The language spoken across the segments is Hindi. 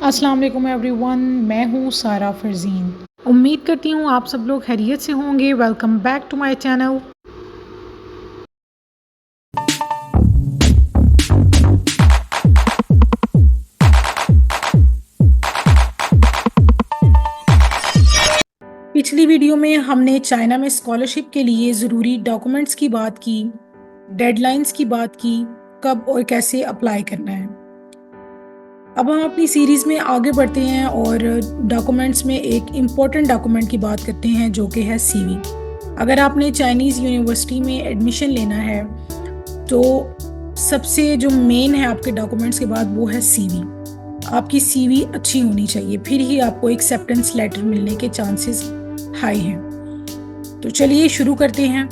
अस्सलाम वालेकुम एवरीवन, मैं हूँ सारा फरजीन। उम्मीद करती हूँ आप सब लोग खैरियत से होंगे। Welcome back to my channel. पिछली वीडियो में हमने चाइना में स्कॉलरशिप के लिए ज़रूरी डॉक्यूमेंट्स की बात की, डेडलाइंस की बात की, कब और कैसे अप्लाई करना है। अब हम अपनी सीरीज़ में आगे बढ़ते हैं और डॉक्यूमेंट्स में एक इम्पॉर्टेंट डॉक्यूमेंट की बात करते हैं जो कि है सीवी। अगर आपने चाइनीज़ यूनिवर्सिटी में एडमिशन लेना है तो सबसे जो मेन है आपके डॉक्यूमेंट्स के बाद वो है सीवी। आपकी सीवी अच्छी होनी चाहिए, फिर ही आपको एक्सेप्टेंस लेटर मिलने के चांसेस हाई हैं। तो चलिए शुरू करते हैं।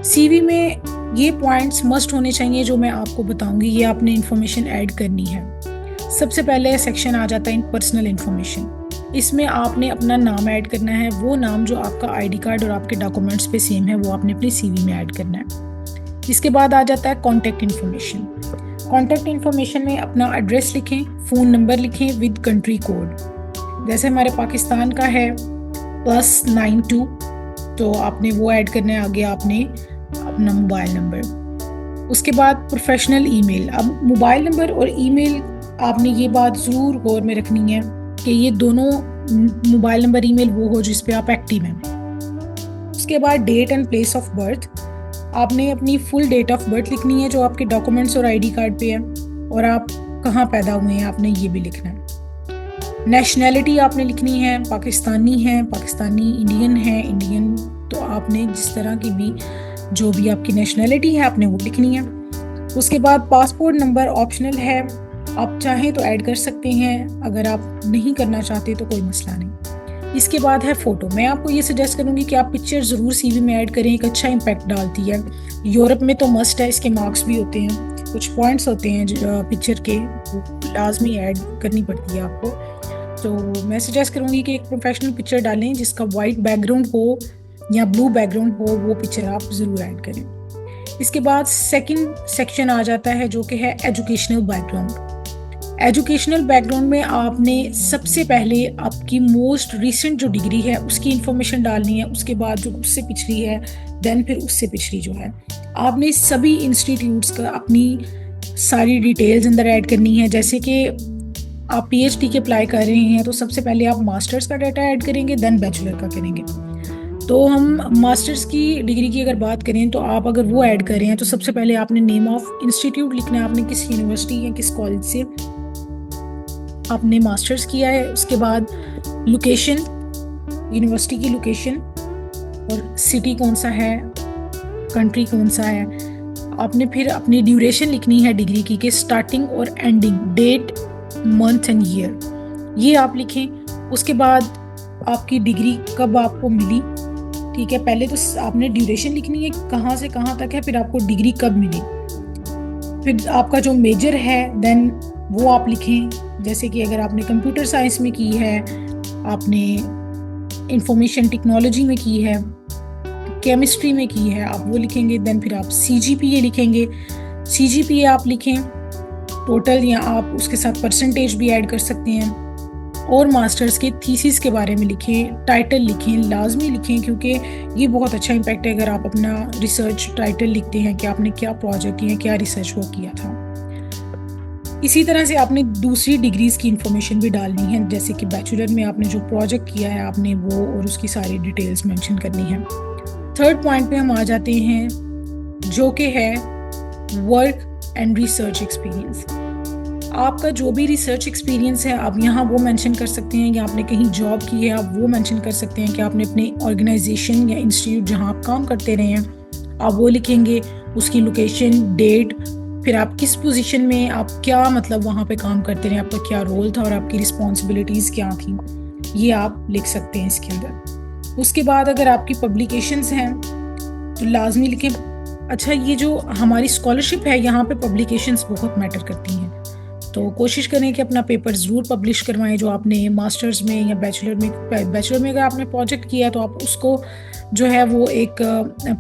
सीवी में ये पॉइंट्स मस्ट होने चाहिए जो मैं आपको बताऊंगी, ये आपने इन्फॉर्मेशन ऐड करनी है। सबसे पहले सेक्शन आ जाता है इन पर्सनल इन्फॉर्मेशन। इसमें आपने अपना नाम ऐड करना है, वो नाम जो आपका आईडी कार्ड और आपके डॉक्यूमेंट्स पे सेम है वो आपने अपनी सीवी में ऐड करना है। इसके बाद आ जाता है कॉन्टैक्ट इन्फॉर्मेशन। कॉन्टैक्ट इन्फॉर्मेशन में अपना एड्रेस लिखें, फ़ोन नंबर लिखें विद कंट्री कोड। जैसे हमारे पाकिस्तान का है +92, तो आपने वो ऐड करना है, आगे आपने अपना मोबाइल नंबर। उसके बाद प्रोफेशनल ईमेल। अब मोबाइल नंबर और ईमेल आपने ये बात ज़रूर गौर में रखनी है कि ये दोनों मोबाइल नंबर ईमेल वो हो जिस पे आप एक्टिव हैं। उसके बाद date and place of birth. आपने अपनी फुल डेट ऑफ बर्थ लिखनी है जो आपके डॉक्यूमेंट्स और आईडी कार्ड पे है, और आप कहाँ पैदा हुए हैं आपने ये भी लिखना है। नेशनैलिटी आपने लिखनी है, पाकिस्तानी है, पाकिस्तानी, इंडियन है, इंडियन। तो आपने जिस तरह की भी जो भी आपकी नेशनैलिटी है आपने वो लिखनी है। उसके बाद पासपोर्ट नंबर ऑप्शनल है, आप चाहें तो ऐड कर सकते हैं, अगर आप नहीं करना चाहते तो कोई मसला नहीं। इसके बाद है फ़ोटो। मैं आपको ये सजेस्ट करूँगी कि आप पिक्चर ज़रूर सीवी में ऐड करें, एक अच्छा इम्पैक्ट डालती है। यूरोप में तो मस्ट है, इसके मार्क्स भी होते हैं, कुछ पॉइंट्स होते हैं पिक्चर के, लाजमी ऐड करनी पड़ती है आपको। तो मैं सजेस्ट करूँगी कि एक प्रोफेशनल पिक्चर डालें जिसका वाइट बैकग्राउंड हो या ब्लू बैकग्राउंड हो, वो पिक्चर आप ज़रूर ऐड करें। इसके बाद सेकंड सेक्शन आ जाता है जो कि है एजुकेशनल बैकग्राउंड। एजुकेशनल बैकग्राउंड में आपने सबसे पहले आपकी मोस्ट रिसेंट जो डिग्री है उसकी इन्फॉर्मेशन डालनी है, उसके बाद जो उससे पिछली है, देन फिर उससे पिछली जो है। आपने सभी इंस्टीट्यूट्स का अपनी सारी डिटेल्स अंदर ऐड करनी है। जैसे कि आप पीएचडी के अप्लाई कर रहे हैं तो सबसे पहले आप मास्टर्स का डाटा ऐड करेंगे, देन बैचलर का करेंगे। तो हम मास्टर्स की डिग्री की अगर बात करें तो आप अगर वो ऐड कर रहे हैं तो सबसे पहले आपने नेम ऑफ इंस्टीट्यूट लिखना है, आपने किस यूनिवर्सिटी या किस कॉलेज से आपने मास्टर्स किया है। उसके बाद लोकेशन, यूनिवर्सिटी की लोकेशन और सिटी कौन सा है, कंट्री कौन सा है। आपने फिर अपनी ड्यूरेशन लिखनी है डिग्री की, कि स्टार्टिंग और ending, date, month and year, ये आप लिखें। उसके बाद आपकी डिग्री कब आपको मिली, ठीक है। पहले तो आपने ड्यूरेशन लिखनी है कहाँ से कहाँ तक है, फिर आपको डिग्री कब मिली, फिर आपका जो मेजर है देन वो आप लिखें। जैसे कि अगर आपने कंप्यूटर साइंस में की है, आपने इंफॉर्मेशन टेक्नोलॉजी में की है, केमिस्ट्री में की है, आप वो लिखेंगे। देन फिर आप सीजीपीए लिखेंगे, सीजीपीए आप लिखें टोटल, या आप उसके साथ परसेंटेज भी ऐड कर सकते हैं। और मास्टर्स के थीसिस के बारे में लिखें, टाइटल लिखें, लाजमी लिखें, क्योंकि ये बहुत अच्छा इम्पैक्ट है अगर आप अपना रिसर्च टाइटल लिखते हैं कि आपने क्या प्रोजेक्ट या क्या रिसर्च वो किया था। इसी तरह से आपने दूसरी डिग्रीज़ की इंफॉर्मेशन भी डालनी है, जैसे कि बैचलर में आपने जो प्रोजेक्ट किया है आपने वो और उसकी सारी डिटेल्स मेंशन करनी है। थर्ड पॉइंट पे हम आ जाते हैं जो कि है वर्क एंड रिसर्च एक्सपीरियंस। आपका जो भी रिसर्च एक्सपीरियंस है आप यहाँ वो मेंशन कर सकते हैं, या आपने कहीं जॉब की है आप वो मेंशन कर सकते हैं कि आपने अपने ऑर्गेनाइजेशन या इंस्टीट्यूट जहाँ आप काम करते रहे हैं आप वो लिखेंगे, उसकी लोकेशन, डेट, फिर आप किस पोजीशन में, आप क्या मतलब वहाँ पे काम करते रहे, आपका क्या रोल था और आपकी रिस्पॉन्सिबिलिटीज़ क्या थी, ये आप लिख सकते हैं इसके अंदर। उसके बाद अगर आपकी पब्लिकेशंस हैं तो लाजमी लिखें। अच्छा, ये जो हमारी स्कॉलरशिप है यहाँ पे पब्लिकेशंस बहुत मैटर करती हैं, तो कोशिश करें कि अपना पेपर ज़रूर पब्लिश करवाएं जो आपने मास्टर्स में या बैचलर में अगर आपने प्रोजेक्ट किया तो आप उसको जो है वो एक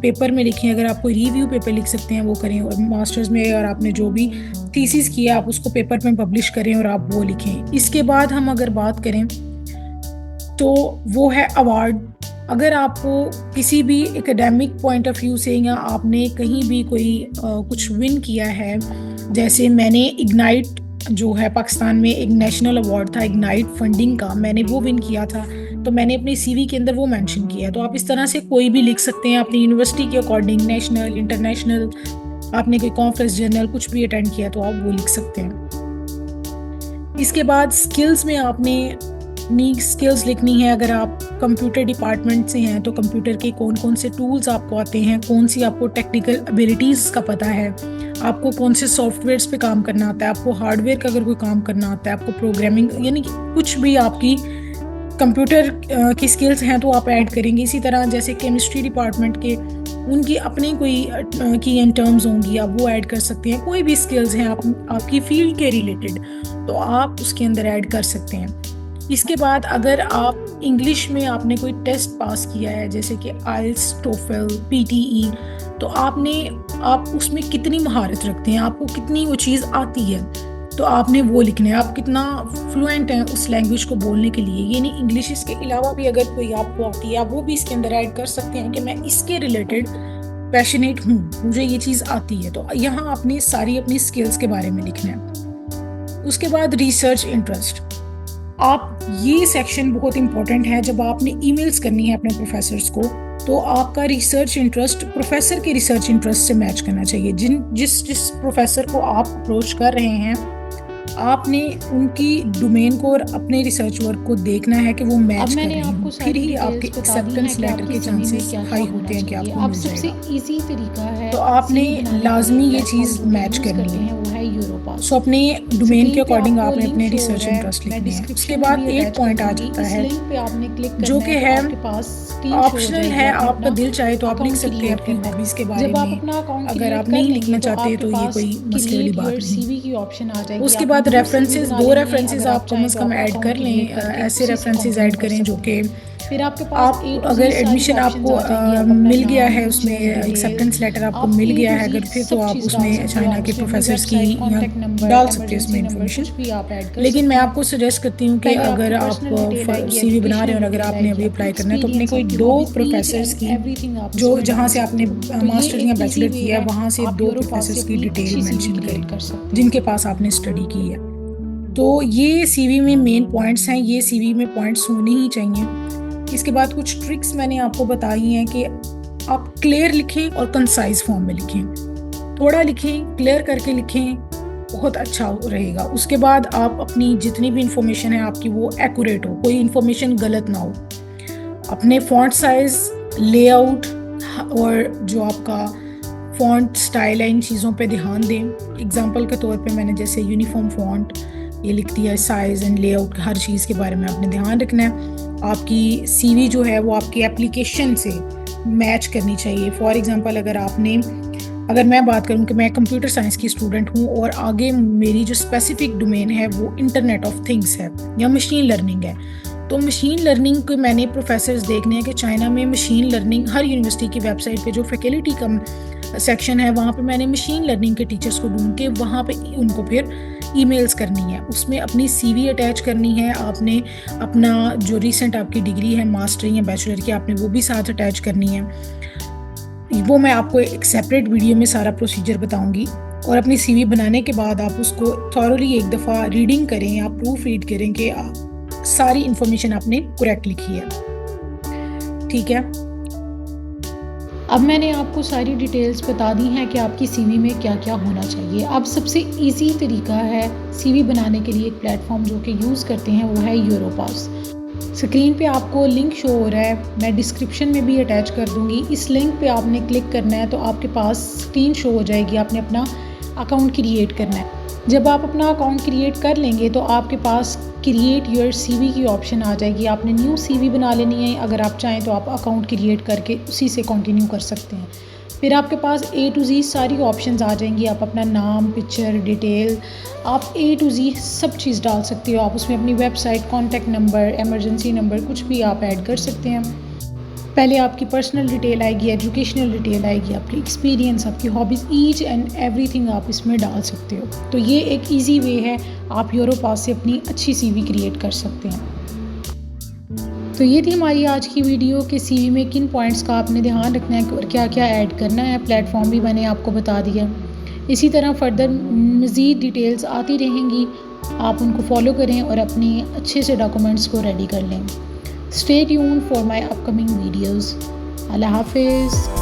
पेपर में लिखें। अगर आप कोई रिव्यू पेपर लिख सकते हैं वो करें, और मास्टर्स में अगर आपने जो भी थीसिस किया आप उसको पेपर में पब्लिश करें और आप वो लिखें। इसके बाद हम अगर बात करें तो वो है अवार्ड। अगर आपको किसी भी एकेडमिक पॉइंट ऑफ व्यू से या आपने कहीं भी कोई कुछ विन किया है, जैसे मैंने इग्नाइट जो है पाकिस्तान में एक नेशनल अवार्ड था इग्नाइट फंडिंग का, मैंने वो विन किया था, तो मैंने अपनी सीवी के अंदर वो मेंशन किया है। तो आप इस तरह से कोई भी लिख सकते हैं अपनी यूनिवर्सिटी के अकॉर्डिंग, नेशनल इंटरनेशनल, आपने कोई कॉन्फ्रेंस जर्नल कुछ भी अटेंड किया तो आप वो लिख सकते हैं। इसके बाद स्किल्स में आपने नी स्किल्स लिखनी है। अगर आप कंप्यूटर डिपार्टमेंट से हैं तो कंप्यूटर के कौन कौन से टूल्स आपको आते हैं, कौन सी आपको टेक्निकल एबिलिटीज़ का पता है, आपको कौन से सॉफ्टवेयर्स पे काम करना आता है, आपको हार्डवेयर का अगर कोई काम करना आता है, आपको प्रोग्रामिंग, यानी कि कुछ भी आपकी कंप्यूटर की स्किल्स हैं तो आप ऐड करेंगे। इसी तरह जैसे केमिस्ट्री डिपार्टमेंट के उनकी अपनी कोई की एंड टर्म्स होंगी, आप वो ऐड कर सकते हैं। कोई भी स्किल्स हैं आपकी फील्ड के रिलेटेड तो आप उसके अंदर ऐड कर सकते हैं। इसके बाद अगर आप इंग्लिश में आपने कोई टेस्ट पास किया है जैसे कि आइल्स, टोफल, पीटीई, तो आप उसमें कितनी महारत रखते हैं, आपको कितनी वो चीज़ आती है, तो आपने वो लिखना है। आप कितना फ्लुएंट हैं उस लैंग्वेज को बोलने के लिए, ये नहीं इंग्लिश, इसके अलावा भी अगर कोई आपको आती है आप वो भी इसके अंदर ऐड कर सकते हैं कि मैं इसके रिलेटेड पैशनेट हूँ, मुझे ये चीज़ आती है। तो यहाँ आपने सारी अपनी स्किल्स के बारे में लिखना है। उसके बाद रिसर्च इंटरेस्ट, आप ये सेक्शन बहुत इंपॉर्टेंट है। जब आपने ईमेल्स करनी है अपने प्रोफेसर्स को तो आपका रिसर्च इंटरेस्ट प्रोफेसर के रिसर्च इंटरेस्ट से मैच करना चाहिए। जिस प्रोफेसर को आप अप्रोच कर रहे हैं आपने उनकी डोमेन को और अपने रिसर्च वर्क को देखना है कि वो मैच कर रहे हैं, फिर ही आपके एक्सेप्टेंस लेटर के चांसेस हाई होते हैं कि आपको मिल जाएगा। सबसे इजी तरीका है तो आपने लाजमी ये चीज़ मैच करनी है। सो अपने डोमेन के अकॉर्डिंग आपने अपने रिसर्च इंटरेस्ट लिखने हैं। उसके बाद एक पॉइंट आ जाता है जो कि है ऑप्शनल है, आपका दिल चाहे तो आप लिख सकते हैं अपनी हॉबीज के बारे में, अगर आप नहीं लिखना चाहते तो ये कोई मसले वाली बात नहीं। उसके बाद रेफरेंसेस, 2 रेफरेंसेस आप कम से कम ऐड कर लें। ऐसे रेफरेंसेस ऐड करें जो कि फिर आपके पास आप अगर एडमिशन आपको मिल गया है, उसमें एक्सेप्टेंस लेटर आपको मिल गया है अगर, फिर तो आप उसमें चाइना के प्रोफेसर्स की डाल सकते हैं उसमें इंफॉर्मेशन। लेकिन मैं आपको सजेस्ट करती हूँ कि अगर आप सीवी बना रहे हो और अगर आपने अभी अप्लाई करना है तो अपने कोई 2 प्रोफेसर्स की जो जहाँ से आपने मास्टर या बैचलर किया है वहाँ से 2 प्रोफेसर्स की डिटेल मेंशन करें जिनके पास आपने स्टडी की है। तो ये सीवी में मेन पॉइंट्स हैं, ये सीवी में पॉइंट्स होने ही चाहिए। इसके बाद कुछ ट्रिक्स मैंने आपको बताई हैं कि आप क्लियर लिखें और कंसाइज फॉर्म में लिखें। थोड़ा लिखें, क्लियर करके लिखें, बहुत अच्छा रहेगा। उसके बाद आप अपनी जितनी भी इंफॉर्मेशन है आपकी वो एक्यूरेट हो, कोई इंफॉर्मेशन गलत ना हो। अपने फॉन्ट साइज, लेआउट और जो आपका फॉन्ट स्टाइल है इन चीज़ों पे ध्यान दें। एग्जांपल के तौर पे मैंने जैसे यूनिफॉर्म फॉन्ट ये लिख दिया। साइज़ एंड लेआउट हर चीज़ के बारे में आपने ध्यान रखना है। आपकी सीवी जो है वो आपकी एप्लीकेशन से मैच करनी चाहिए। फॉर एग्जांपल अगर मैं बात करूं कि मैं कंप्यूटर साइंस की स्टूडेंट हूं और आगे मेरी जो स्पेसिफिक डोमेन है वो इंटरनेट ऑफ थिंग्स है या मशीन लर्निंग है, तो मशीन लर्निंग के मैंने प्रोफेसर्स देखने हैं कि चाइना में मशीन लर्निंग हर यूनिवर्सिटी की वेबसाइट पे जो फैकल्टी का सेक्शन है वहाँ पे मैंने मशीन लर्निंग के टीचर्स को ढूंढ के वहाँ पे उनको फिर ईमेल्स करनी है, उसमें अपनी सीवी अटैच करनी है। आपने अपना जो रिसेंट आपकी डिग्री है मास्टर या बैचलर की आपने वो भी साथ अटैच करनी है। वो मैं आपको एक सेपरेट वीडियो में सारा प्रोसीजर बताऊंगी। और अपनी सीवी बनाने के बाद आप उसको थॉरली एक दफ़ा रीडिंग करें, आप प्रूफ रीड करें कि सारी इंफॉर्मेशन आपने करेक्ट लिखी है। ठीक है, अब मैंने आपको सारी डिटेल्स बता दी हैं कि आपकी सीवी में क्या क्या होना चाहिए। अब सबसे इजी तरीका है सीवी बनाने के लिए एक प्लेटफॉर्म जो कि यूज़ करते हैं वो है यूरोपास। स्क्रीन पे आपको लिंक शो हो रहा है, मैं डिस्क्रिप्शन में भी अटैच कर दूंगी। इस लिंक पे आपने क्लिक करना है तो आपके पास स्क्रीन शो हो जाएगी, आपने अपना अकाउंट क्रिएट करना है। जब आप अपना अकाउंट क्रिएट कर लेंगे तो आपके पास क्रिएट योर सीवी की ऑप्शन आ जाएगी। आपने न्यू सीवी बना लेनी है। अगर आप चाहें तो आप अकाउंट क्रिएट करके उसी से कंटिन्यू कर सकते हैं। फिर आपके पास A to Z सारी ऑप्शंस आ जाएंगी। आप अपना नाम, पिक्चर, डिटेल, आप A to Z सब चीज़ डाल सकते हो। आप उसमें अपनी website, contact number, emergency number कुछ भी आप ऐड कर सकते हैं। पहले आपकी पर्सनल डिटेल आएगी, एजुकेशनल डिटेल आएगी, आपकी एक्सपीरियंस, आपकी हॉबीज़, ईच एंड एवरीथिंग आप इसमें डाल सकते हो। तो ये एक इजी वे है, आप यूरोपास से अपनी अच्छी सीवी क्रिएट कर सकते हैं। तो ये थी हमारी आज की वीडियो कि सीवी में किन पॉइंट्स का आपने ध्यान रखना है और क्या क्या ऐड करना है। प्लेटफॉर्म भी मैंने आपको बता दिया। इसी तरह फर्दर मज़ीद डिटेल्स आती रहेंगी, आप उनको फॉलो करें और अपने अच्छे से डॉक्यूमेंट्स को रेडी कर लें। Stay tuned for my upcoming videos. Allah Hafiz.